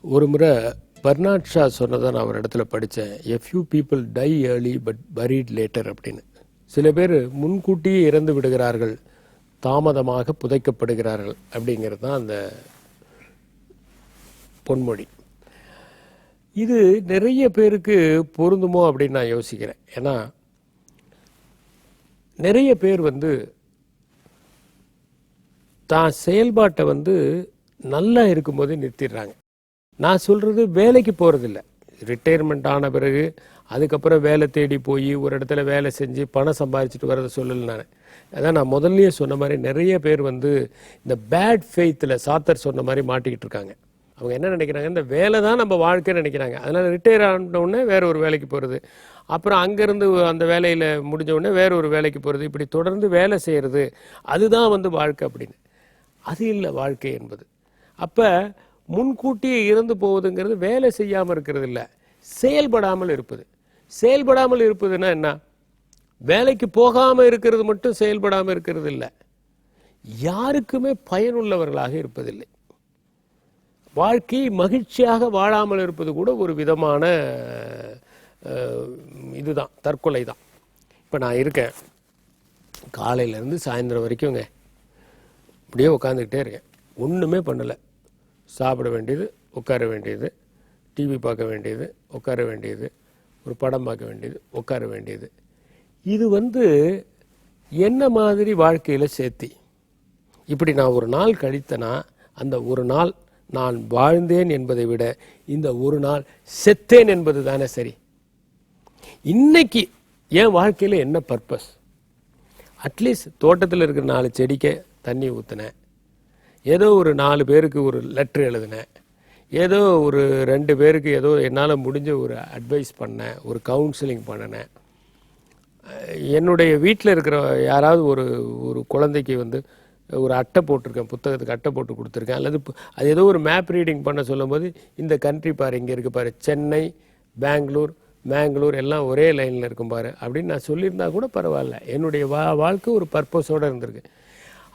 ஒரு முறை பர்னாட் ஷா சொன்னதை நான் ஒரு இடத்துல படித்தேன். A few people tie early but buried later அப்படின்னு. சில பேர் முன்கூட்டியே இறந்து விடுகிறார்கள், தாமதமாக புதைக்கப்படுகிறார்கள் அப்படிங்கிறது தான் அந்த பொன்மொழி. இது நிறைய பேருக்கு பொருந்துமோ அப்படின்னு நான் யோசிக்கிறேன். ஏன்னா நிறைய பேர் தான் செயல்பாட்டை நல்லா இருக்கும்போதே நிறுத்திடுறாங்க. நான் சொல்கிறது வேலைக்கு போகிறதில்ல, ரிட்டையர்மெண்ட் ஆன பிறகு அதுக்கப்புறம் வேலை தேடி போய் ஒரு இடத்துல வேலை செஞ்சு பணம் சம்பாதிச்சுட்டு வரதை சொல்லலை நான். அதான் நான் முதல்லயே சொன்ன மாதிரி நிறைய பேர் இந்த பேட் ஃபெய்த்தில் சாத்தர் சொன்ன மாதிரி மாட்டிக்கிட்டு இருக்காங்க. அவங்க என்ன நினைக்கிறாங்க, இந்த வேலை தான் நம்ம வாழ்க்கைன்னு நினைக்கிறாங்க. அதனால் ரிட்டையர் ஆனவுடனே வேற ஒரு வேலைக்கு போகிறது, அப்புறம் அங்கேருந்து அந்த வேலையில் முடிஞ்ச உடனே வேற ஒரு வேலைக்கு போகிறது, இப்படி தொடர்ந்து வேலை செய்கிறது, அதுதான் வாழ்க்கை அப்படின்னு. அது இல்லை வாழ்க்கை என்பது. அப்போ முன்கூட்டியே இறந்து போவதுங்கிறது வேலை செய்யாமல் இருக்கிறது இல்லை, செயல்படாமல் இருப்பது. செயல்படாமல் இருப்பதுன்னா என்ன? வேலைக்கு போகாமல் இருக்கிறது மட்டும் செயல்படாமல் இருக்கிறது இல்லை, யாருக்குமே பயனுள்ளவர்களாக இருப்பதில்லை. வாழ்க்கையை மகிழ்ச்சியாக வாழாமல் இருப்பது கூட ஒரு விதமான இதுதான், தற்கொலை தான். இப்போ நான் இருக்கேன், காலையிலேருந்து சாயந்தரம் வரைக்குங்க அப்படியே உட்காந்துக்கிட்டே இருக்கேன், ஒன்றுமே பண்ணலை. சாப்பிட வேண்டியது, உட்கார வேண்டியது, டிவி பார்க்க வேண்டியது, உட்கார வேண்டியது, ஒரு படம் பார்க்க வேண்டியது, உட்கார வேண்டியது. இது என்ன மாதிரி வாழ்க்கையில் சேர்த்தி இப்படி நான் ஒரு நாள் கழித்தனா, அந்த ஒரு நாள் நான் வாழ்ந்தேன் என்பதை விட இந்த ஒரு நாள் செத்தேன் என்பது தானே சரி. இன்னைக்கு என் வாழ்க்கையில் என்ன பர்பஸ்? அட்லீஸ்ட் தோட்டத்தில் இருக்கிற 4 செடிக்கு தண்ணி ஊற்றினேன், ஏதோ ஒரு 4 பேருக்கு ஒரு லெட்ரு எழுதினேன், ஏதோ ஒரு 2 பேருக்கு ஏதோ என்னால் முடிஞ்ச ஒரு அட்வைஸ் பண்ணேன், ஒரு கவுன்சிலிங் பண்ணினேன். என்னுடைய வீட்டில் இருக்கிற யாராவது ஒரு குழந்தைக்கு ஒரு அட்டை போட்டிருக்கேன், புத்தகத்துக்கு அட்டை போட்டு கொடுத்துருக்கேன். அல்லது அது ஏதோ ஒரு மேப் ரீடிங் பண்ண சொல்லும்போது இந்த கண்ட்ரி பாரு, இங்கே இருக்குது பாரு, சென்னை, பெங்களூர், மேங்களூர் எல்லாம் ஒரே லைனில் இருக்கும் பாரு அப்படின்னு நான் சொல்லியிருந்தா கூட பரவாயில்ல. என்னுடைய வாழ்க்கை ஒரு பர்பஸோடு இருந்திருக்கு.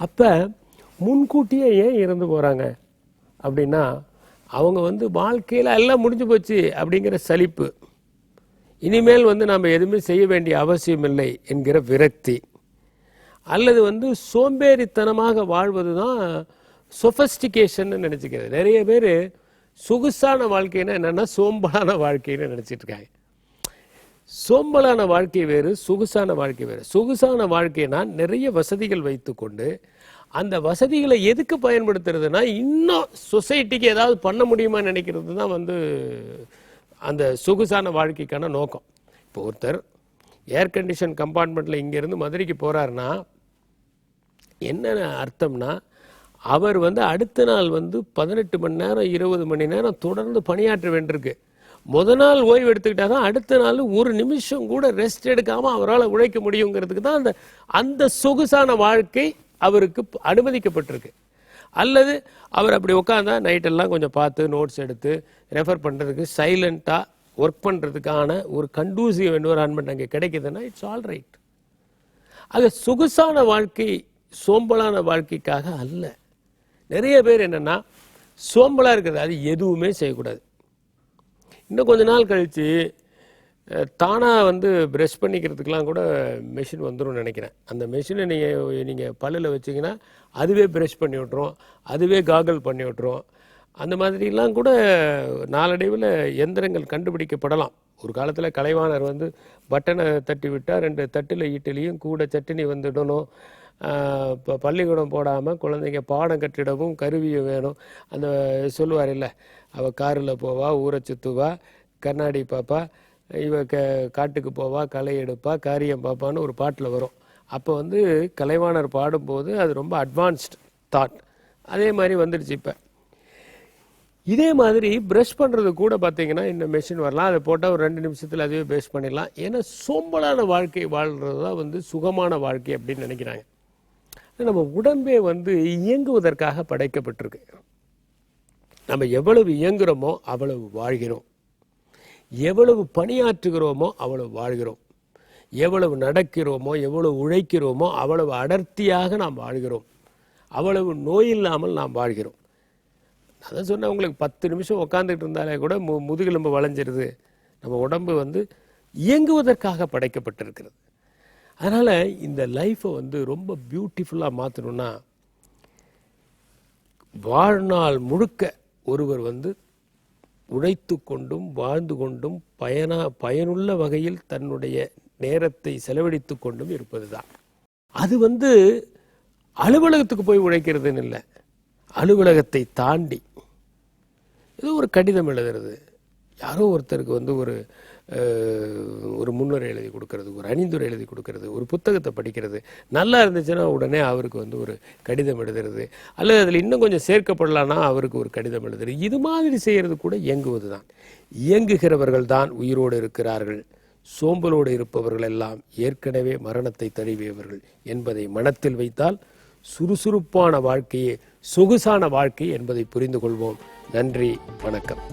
அப்போ முன்கூட்டியே ஏன் இறந்து போகிறாங்க அப்படின்னா, அவங்க வாழ்க்கையில் எல்லாம் முடிஞ்சு போச்சு அப்படிங்கிற சலிப்பு, இனிமேல் நாம் எதுவுமே செய்ய வேண்டிய அவசியம் இல்லை என்கிற விரக்தி, அல்லது சோம்பேறித்தனமாக வாழ்வது தான் சொஃபஸ்டிகேஷன் நினச்சிக்கிறது. நிறைய பேர் சொகுசான வாழ்க்கைன்னா என்னென்னா சோம்பலான வாழ்க்கைன்னு நினச்சிட்டு இருக்காங்க. சோம்பலான வாழ்க்கை வேறு, சொகுசான வாழ்க்கை வேறு. சொகுசான வாழ்க்கைனா நிறைய வசதிகள் வைத்து கொண்டு அந்த வசதிகளை எதுக்கு பயன்படுத்துறதுனா, இன்னும் சொசைட்டிக்கு ஏதாவது பண்ண முடியுமா நினைக்கிறது தான் அந்த சொகுசான வாழ்க்கைக்கான நோக்கம். இப்போ ஒருத்தர் ஏர் கண்டிஷன் கம்பார்ட்மெண்ட்டில் இங்கேருந்து மதுரைக்கு போகிறாருன்னா என்ன அர்த்தம்னா, அவர் அடுத்த நாள் 18 மணி நேரம் 20 மணி நேரம் தொடர்ந்து பணியாற்ற வேண்டியிருக்கு. நாள் ஓய்வு எடுத்துக்கிட்டால் தான் அடுத்த நாள் ஒரு நிமிஷம் கூட ரெஸ்ட் எடுக்காமல் அவரால் உழைக்க முடியுங்கிறதுக்கு தான் அந்த சொகுசான வாழ்க்கை அவருக்கு அனுமதிக்கப்பட்டிருக்கு. அல்லது அவர் அப்படி உட்காந்தா நைட்டெல்லாம் கொஞ்சம் பார்த்து நோட்ஸ் எடுத்து ரெஃபர் பண்ணுறதுக்கு, சைலண்ட்டாக ஒர்க் பண்ணுறதுக்கான ஒரு கண்டூசிவ் என்விரான்மெண்ட் அங்கே கிடைக்குதுன்னா இட்ஸ் ஆல் ரைட். அது சொகுசான வாழ்க்கை சோம்பலான வாழ்க்கைக்காக அல்ல. நிறைய பேர் என்னென்னா சோம்பலாக இருக்கிறது, அது எதுவுமே செய்யக்கூடாது. இன்னும் கொஞ்ச நாள் கழித்து தானாக ப்ரஷ் பண்ணிக்கிறதுக்கெலாம் கூட மெஷின் வந்துடும் நினைக்கிறேன். அந்த மெஷினை நீங்கள் பல்லில் வச்சிங்கன்னா அதுவே ப்ரஷ் பண்ணி விட்ரும், அதுவே காகல் பண்ணி விட்ரும். அந்த மாதிரிலாம் கூட நாளடைவில் எந்திரங்கள் கண்டுபிடிக்கப்படலாம். ஒரு காலத்தில் கலைவாணர் பட்டனை தட்டி விட்டால் 2 தட்டில் இட்லியும் கூட சட்டினி வந்துடணும், இப்போ பள்ளிக்கூடம் போடாமல் குழந்தைங்க பாடம் கட்டிடவும் கருவியும் வேணும். அந்த சொல்லுவார் இல்லை, அவள் காரில் போவா, ஊரை சுற்றுவா, கண்ணாடி பாப்பா, இவ காட்டுக்கு போவா, களை எடுப்பா, காரியம் பாப்பான்னு ஒரு பாட்டில் வரும். அப்போ கலைவாணர் பாடும்போது அது ரொம்ப அட்வான்ஸ்ட் தாட். அதே மாதிரி வந்துடுச்சு. இப்போ இதே மாதிரி ப்ரஷ் பண்ணுறது கூட பார்த்தீங்கன்னா இந்த மெஷின் வரலாம், அதை போட்டால் ஒரு 2 நிமிஷத்தில் அதுவே ப்ரஷ் பண்ணிடலாம். ஏன்னா சோம்பலான வாழ்க்கை வாழ்கிறது தான் சுகமான வாழ்க்கை அப்படின்னு நினைக்கிறாங்க. நம்ம உடம்பே இயங்குவதற்காக படைக்கப்பட்டிருக்கு. நம்ம எவ்வளவு இயங்குகிறோமோ அவ்வளவு வாழ்கிறோம், எவ்வளவு பணியாற்றுகிறோமோ அவ்வளவு வாழ்கிறோம், எவ்வளவு நடக்கிறோமோ எவ்வளவு உழைக்கிறோமோ அவ்வளவு அடர்த்தியாக நாம் வாழ்கிறோம், அவ்வளவு நோயில்லாமல் நாம் வாழ்கிறோம். அதான் சொன்னேன் உங்களுக்கு 10 நிமிஷம் உட்காந்துட்டு இருந்தாலே கூட முதுகெலும்பு வளைஞ்சிருது. நம்ம உடம்பு வந்து இயங்குவதற்காக படைக்கப்பட்டிருக்கிறது. அதனால் இந்த லைஃப்பை வந்து ரொம்ப பியூட்டிஃபுல்லாக மாற்றணும்னா வாழ்நாள் முழுக்க ஒருவர் வந்து உழைத்து கொண்டும் வாழ்ந்து கொண்டும் பயனுள்ள வகையில் தன்னுடைய நேரத்தை செலவழித்து கொண்டும் இருப்பது தான். அது வந்து அலுவலகத்துக்கு போய் உழைக்கிறதுன்னு இல்லை, அலுவலகத்தை தாண்டி ஏதோ ஒரு கடிதம் எழுதுறது, யாரோ ஒருத்தருக்கு வந்து ஒரு முன்னுரை எழுதி கொடுக்கறது, ஒரு அணிந்துரை எழுதி கொடுக்கறது, ஒரு புத்தகத்தை படிக்கிறது, நல்லா இருந்துச்சுன்னா உடனே அவருக்கு வந்து ஒரு கடிதம் எழுதுறது, அல்லது அதில் இன்னும் கொஞ்சம் சேர்க்கப்படலான்னா அவருக்கு ஒரு கடிதம் எழுதுறது, இது மாதிரி செய்கிறது கூட இயங்குவது தான். இயங்குகிறவர்கள் தான் உயிரோடு இருக்கிறார்கள். சோம்பலோடு இருப்பவர்கள் எல்லாம் ஏற்கனவே மரணத்தை தழுவியவர்கள் என்பதை மனத்தில் வைத்தால் சுறுசுறுப்பான வாழ்க்கையே சொகுசான வாழ்க்கை என்பதை புரிந்து கொள்வோம். நன்றி, வணக்கம்.